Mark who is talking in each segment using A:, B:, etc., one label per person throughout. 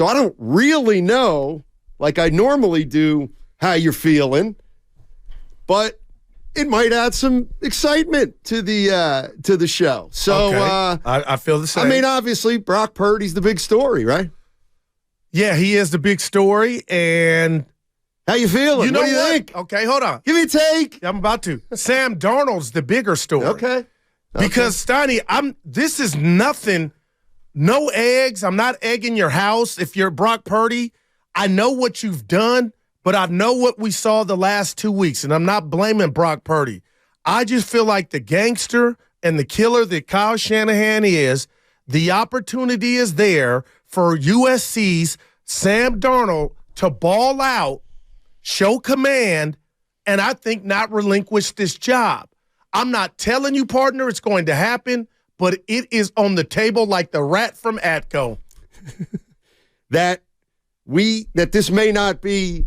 A: So I don't really know, like I normally do, how you're feeling, but it might add some excitement to the show. So
B: okay. I feel the same.
A: I mean, obviously, Brock Purdy's the big story, right?
B: Yeah, he is the big story, and
A: how you feeling?
B: You know
A: what do you think?
B: Okay, hold on.
A: Give me a take.
B: I'm about to. Sam Darnold's the bigger story.
A: Okay.
B: Because, Steiny, this is nothing, no eggs. I'm not egging your house. If you're Brock Purdy, I know what you've done, but I know what we saw the last 2 weeks, and I'm not blaming Brock Purdy. I just feel like the gangster and the killer that Kyle Shanahan is, the opportunity is there for USC's Sam Darnold to ball out, show command, and I think not relinquish this job. I'm not telling you, partner, it's going to happen, but it is on the table like the rat from Atco.
A: that this may not be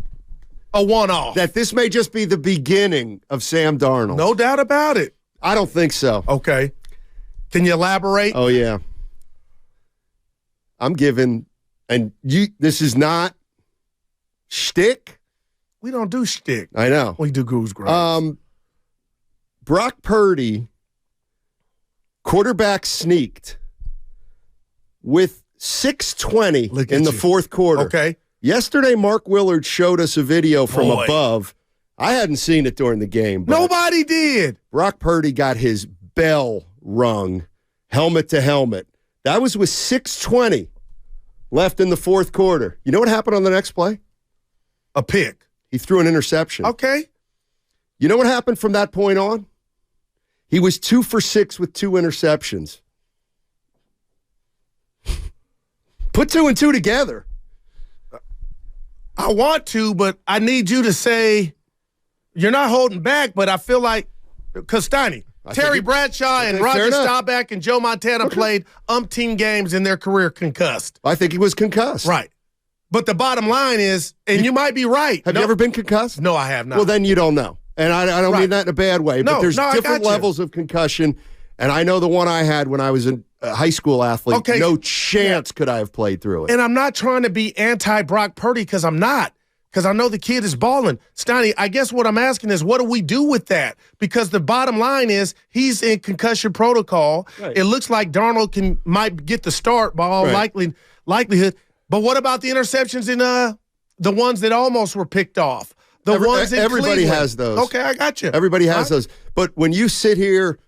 B: a one-off.
A: That this may just be the beginning of Sam Darnold.
B: No doubt about it.
A: I don't think so.
B: Okay. Can you elaborate?
A: Oh, yeah. I'm giving, and this is not shtick.
B: We don't do shtick.
A: I know.
B: We do goose grounds.
A: Brock Purdy, quarterback sneaked with 6:20 in the fourth quarter.
B: Okay.
A: Yesterday, Mark Willard showed us a video from above. I hadn't seen it during the game. But
B: nobody did.
A: Brock Purdy got his bell rung, helmet to helmet. That was with 6:20 left in the fourth quarter. You know what happened on the next play?
B: A pick.
A: He threw an interception.
B: Okay.
A: You know what happened from that point on? He was 2 for 6 with 2 interceptions. Put 2 and 2 together.
B: I want to, but I need you to say you're not holding back, but I feel like, because Steiny, Terry Bradshaw and Roger Staubach and Joe Montana played umpteen games in their career concussed.
A: I think he was concussed.
B: Right. But the bottom line is, and you might be right.
A: Have you ever been concussed?
B: No, I have not.
A: Well, then you don't know. And I don't mean that in a bad way, but there's different levels of concussion. And I know the one I had when I was a high school athlete. Okay. No chance could I have played through it.
B: And I'm not trying to be anti-Brock Purdy because I'm not. Because I know the kid is balling. Steiny, I guess what I'm asking is, what do we do with that? Because the bottom line is he's in concussion protocol. Right. It looks like Darnold might get the start by all likelihood. But what about the interceptions in the ones that almost were picked off? Everybody
A: has those.
B: Okay, I got you.
A: Everybody has those. But when you but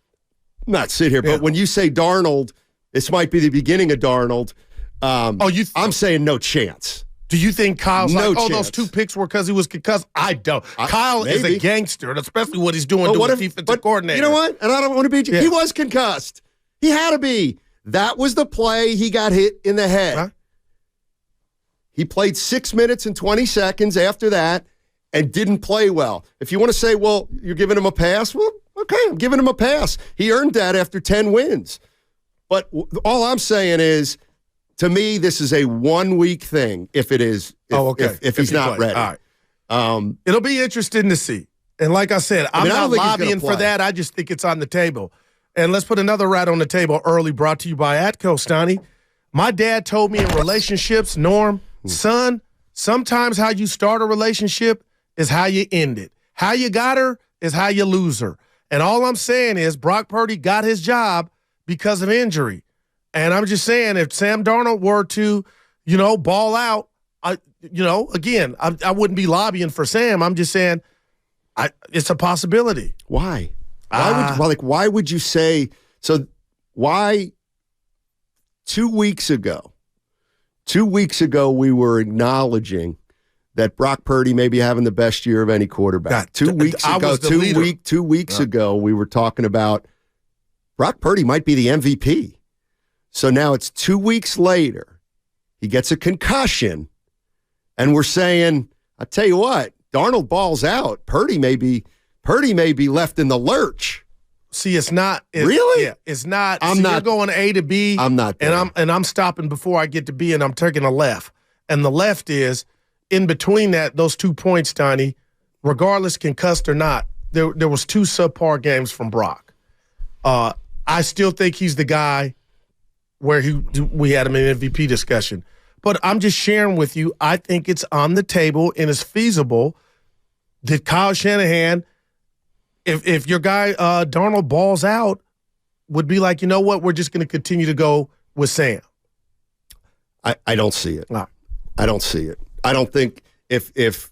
A: when you say Darnold, this might be the beginning of Darnold. I'm saying no chance.
B: Do you think Kyle's
A: chance.
B: Those 2 picks were because he was concussed? I don't. Kyle is a gangster, and especially what he's doing to a defensive coordinator.
A: You know what? And I don't want to be. He was concussed. He had to be. That was the play. He got hit in the head. Huh? He played 6 minutes and 20 seconds after that and didn't play well. If you want to say, well, you're giving him a pass, well, okay, I'm giving him a pass. He earned that after 10 wins. But all I'm saying is, to me, this is a 1-week thing. If it is, if he's not ready,
B: all right. It'll be interesting to see. And like I said, I'm not lobbying for that. I just think it's on the table. And let's put another rat on the table early. Brought to you by Atco, Steiny. My dad told me in relationships, Norm, son, sometimes how you start a relationship is how you end it. How you got her is how you lose her. And all I'm saying is Brock Purdy got his job because of injury. And I'm just saying, if Sam Darnold were to, ball out, I wouldn't be lobbying for Sam. I'm just saying it's a possibility.
A: Why? Why would you say so? Why 2 weeks ago? 2 weeks ago, we were acknowledging that Brock Purdy may be having the best year of any quarterback. 2 weeks ago, 2 weeks ago, we were talking about Brock Purdy might be the MVP. So now it's 2 weeks later. He gets a concussion, and we're saying, I tell you what, Darnold balls out. Purdy may be left in the lurch.
B: See, it's not.
A: Really?
B: Yeah, it's not. You're going A to B.
A: I'm not there.
B: And I'm stopping before I get to B, and I'm taking a left. And the left is in between those 2 points, Steiny, regardless concussed or not, there was 2 subpar games from Brock. I still think he's the guy where we had him in MVP discussion. But I'm just sharing with you, I think it's on the table and it's feasible that Kyle Shanahan, if your guy Darnold balls out, would be like, you know what, we're just going to continue to go with Sam.
A: I don't see it.
B: Right.
A: I don't see it. I don't think if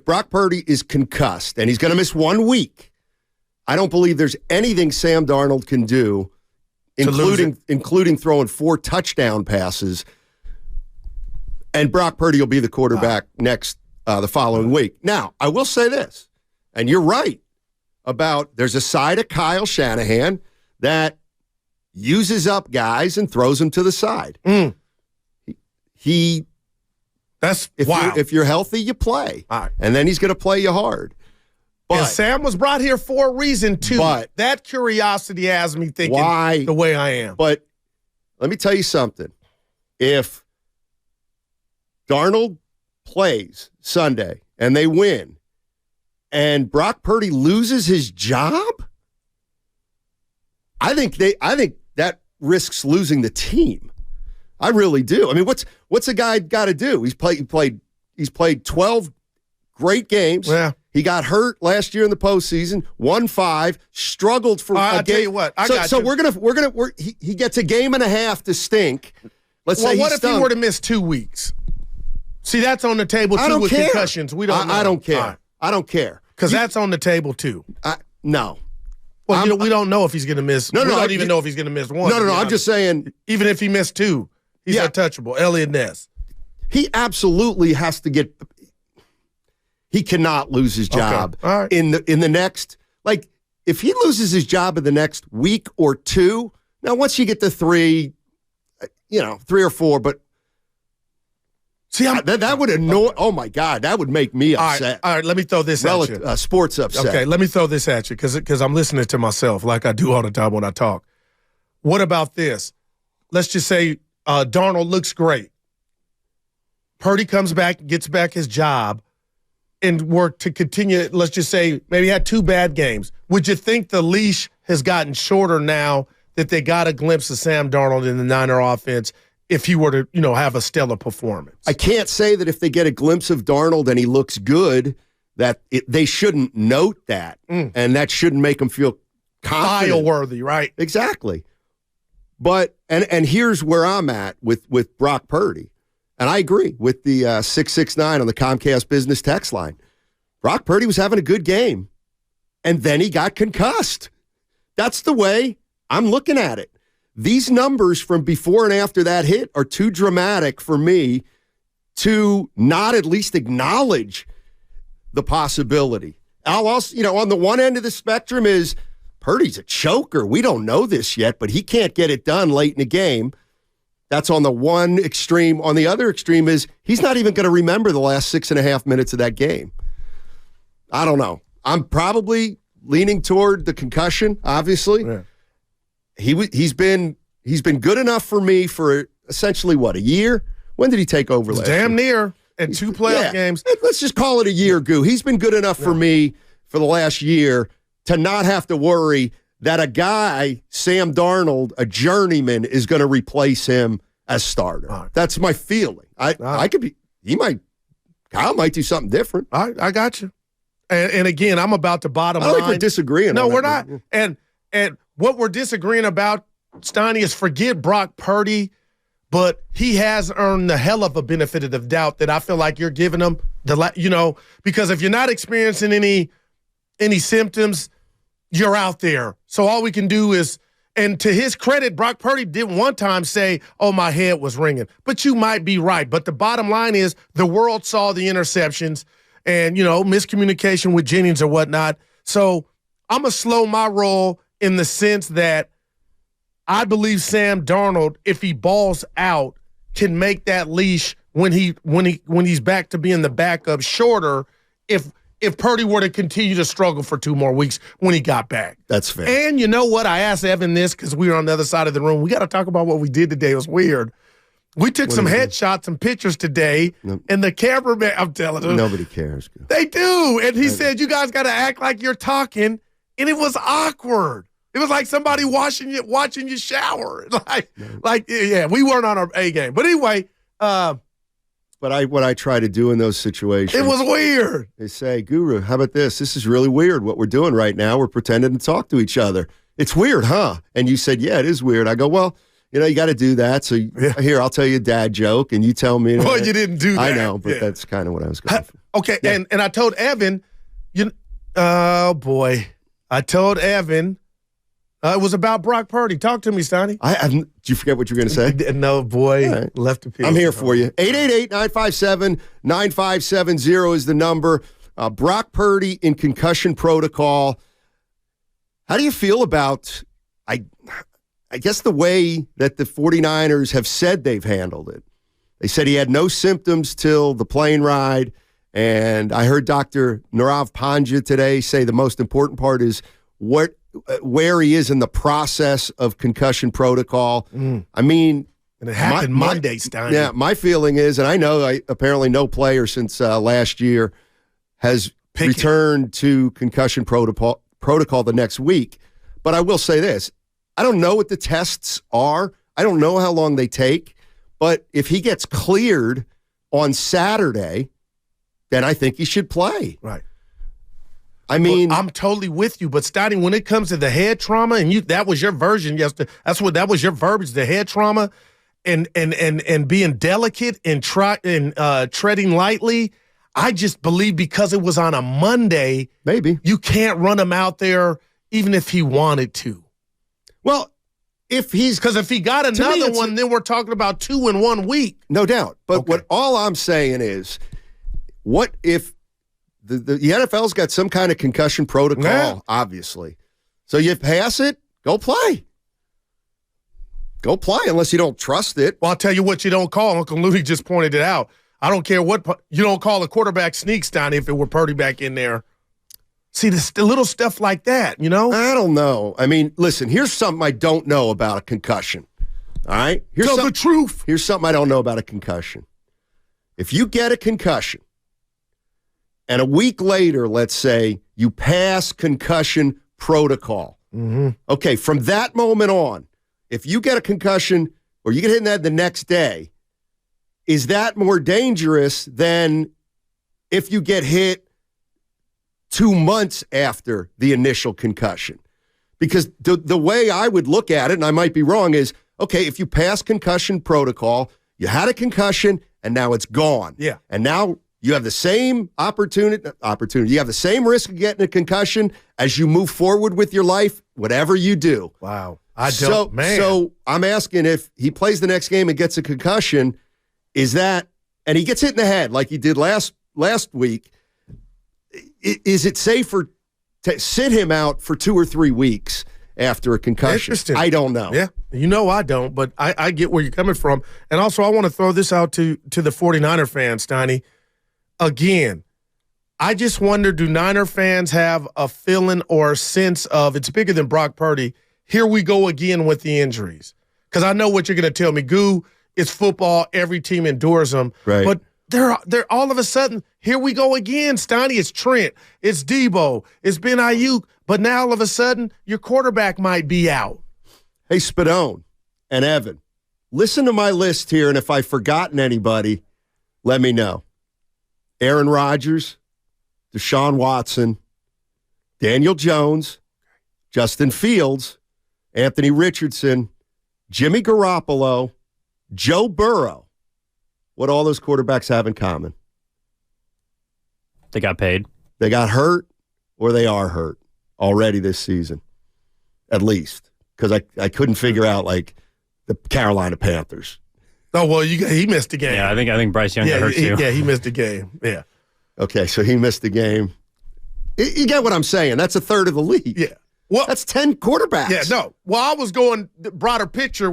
A: Brock Purdy is concussed and he's going to miss 1 week, I don't believe there's anything Sam Darnold can do, including throwing 4 touchdown passes, and Brock Purdy will be the quarterback next the following week. Now, I will say this, and you're right about there's a side of Kyle Shanahan that uses up guys and throws them to the side. If you're healthy, you play.
B: Right.
A: And then he's going to play you hard. But
B: and Sam was brought here for a reason, too.
A: But
B: that curiosity has me thinking the way I am.
A: But let me tell you something. If Darnold plays Sunday and they win, and Brock Purdy loses his job, I think that risks losing the team. I really do. I mean, what's a guy got to do? He's played 12 great games.
B: Yeah.
A: He got hurt last year in the postseason, won 5, struggled for a game.
B: I'll tell you what,
A: he gets a game and a half to stink. Let's say
B: what if he were to miss 2 weeks? See, that's on the table too with concussions. We don't know.
A: I don't care.
B: Right.
A: I don't care.
B: Because that's on the table too.
A: No.
B: Well, we don't know if he's going to miss.
A: We
B: don't even know if he's going to miss 1.
A: No. I'm just saying.
B: Even if he missed 2, he's untouchable. Elliott Ness.
A: He absolutely has to get. He cannot lose his job in the next. Like, if he loses his job in the next week or 2, now once you get to 3, 3 or 4, but. See, that would annoy. Oh my God, that would make me upset.
B: All right, let me throw this at you.
A: Sports upset.
B: Okay, let me throw this at you because I'm listening to myself like I do all the time when I talk. What about this? Let's just say Darnold looks great. Purdy comes back, gets back his job, and work to continue. Let's just say maybe had 2 bad games. Would you think the leash has gotten shorter now that they got a glimpse of Sam Darnold in the Niner offense? If he were to, have a stellar performance. I
A: can't say that if they get a glimpse of Darnold and he looks good, that they shouldn't note that, and that shouldn't make them feel confident.
B: File-worthy, right?
A: Exactly. But, and here's where I'm at with Brock Purdy, and I agree with the 669 on the Comcast Business text line. Brock Purdy was having a good game, and then he got concussed. That's the way I'm looking at it. These numbers from before and after that hit are too dramatic for me to not at least acknowledge the possibility. I'll also, on the one end of the spectrum is Purdy's a choker. We don't know this yet, but he can't get it done late in the game. That's on the one extreme. On the other extreme is he's not even going to remember the last 6.5 minutes of that game. I don't know. I'm probably leaning toward the concussion, obviously.
B: Yeah.
A: He's been good enough for me for essentially a year? When did he take over last year?
B: Damn near in 2 playoff games.
A: Let's just call it a year, Goo. He's been good enough for me for the last year to not have to worry that a guy, Sam Darnold, a journeyman, is going to replace him as starter. Right. That's my feeling. I could be. Kyle might do something different.
B: I got you. And again, I'm about to bottom line.
A: I think we're disagreeing.
B: No, we're not. And what we're disagreeing about, Steiny, is forget Brock Purdy, but he has earned the hell of a benefit of the doubt that I feel like you're giving him because if you're not experiencing any symptoms, you're out there. So all we can do is, and to his credit, Brock Purdy did one time say, "Oh, my head was ringing," but you might be right. But the bottom line is the world saw the interceptions and miscommunication with Jennings or whatnot. So I'm gonna slow my roll in the sense that I believe Sam Darnold, if he balls out, can make that leash when he's back to being the backup shorter if Purdy were to continue to struggle for 2 more weeks when he got back.
A: That's fair.
B: And you know what? I asked Evan this because we were on the other side of the room. We got to talk about what we did today. It was weird. We took some headshots and pictures today, and the cameraman, I'm telling him.
A: Nobody cares.
B: They do. And he said, you guys got to act like you're talking, and it was awkward. It was like somebody watching you shower. Yeah, we weren't on our A game. But anyway,
A: but what I try to do in those situations,
B: it was weird.
A: They say, Guru, how about this? This is really weird what we're doing right now. We're pretending to talk to each other. It's weird, huh? And you said, yeah, it is weird. I go, well, you got to do that. So here, I'll tell you a dad joke, and you tell me.
B: Well, you didn't do that.
A: I know, but that's kind of what I was going for.
B: Okay, yeah. and I told Evan, oh, boy. I told Evan, it was about Brock Purdy. Talk to me, Steiny.
A: Did you forget what you were going to say?
B: No, boy.
A: Right.
B: Left a piece.
A: I'm here for you. 888-957-9570 is the number. Brock Purdy in concussion protocol. How do you feel about, I guess, the way that the 49ers have said they've handled it? They said he had no symptoms till the plane ride, and I heard Dr. Nirav Pandya today say the most important part is where he is in the process of concussion protocol. I mean,
B: and it happened Monday, Steiny.
A: Yeah, my feeling is, and I know apparently no player since last year has returned to concussion protocol the next week. But I will say this. I don't know what the tests are. I don't know how long they take. But if he gets cleared on Saturday, then I think he should play.
B: Right.
A: I mean,
B: I'm totally with you, but Steiny, when it comes to the head trauma, and that was your version yesterday. That was your verbiage, the head trauma, and being delicate and treading lightly. I just believe because it was on a Monday,
A: maybe
B: you can't run him out there even if he wanted to.
A: Well, if he
B: got another one, then we're talking about 2 in 1 week.
A: No doubt. But what all I'm saying is, what if the NFL's got some kind of concussion protocol, obviously. So you pass it, go play. Go play unless you don't trust it.
B: Well, I'll tell you what you don't call. Uncle Louie just pointed it out. I don't care what you don't call a quarterback sneaks down if it were Purdy back in there. See, the little stuff like that, I
A: don't know. I mean, listen, here's something I don't know about a concussion. All right?
B: Tell the truth.
A: Here's something I don't know about a concussion. If you get a concussion, and a week later, let's say, you pass concussion protocol.
B: Mm-hmm.
A: Okay, from that moment on, if you get a concussion or you get hit in the head the next day, is that more dangerous than if you get hit 2 months after the initial concussion? Because the way I would look at it, and I might be wrong, is, okay, if you pass concussion protocol, you had a concussion, and now it's gone.
B: Yeah.
A: And now you have the same opportunity. You have the same risk of getting a concussion as you move forward with your life, whatever you do.
B: Wow.
A: So I'm asking, if he plays the next game and gets a concussion, and he gets hit in the head like he did last week, is it safer to sit him out for 2 or 3 weeks after a concussion?
B: Interesting.
A: I don't know.
B: Yeah, I don't, but I get where you're coming from. And also, I want to throw this out to the 49er fans, Steiny. Again, I just wonder, do Niner fans have a feeling or a sense of, it's bigger than Brock Purdy, here we go again with the injuries? Because I know what you're going to tell me. Goo, it's football. Every team endures them.
A: Right.
B: But they're all of a sudden, here we go again, Steiny. It's Trent. It's Debo. It's Ben Ayuk. But now all of a sudden, your quarterback might be out.
A: Hey, Spadone and Evan, listen to my list here, and if I've forgotten anybody, let me know. Aaron Rodgers, Deshaun Watson, Daniel Jones, Justin Fields, Anthony Richardson, Jimmy Garoppolo, Joe Burrow. What all those quarterbacks have in common?
C: They got paid.
A: They got hurt, or they are hurt already this season, at least. Because I couldn't figure out, like, the Carolina Panthers.
B: Oh, well, he missed the game.
C: Yeah, I think Bryce Young got hurt too.
B: Yeah, he missed the game. Yeah.
A: Okay, so he missed the game. You get what I'm saying? That's a third of the league.
B: Yeah. Well,
A: that's 10 quarterbacks.
B: Yeah, no. Well, I was going the broader picture with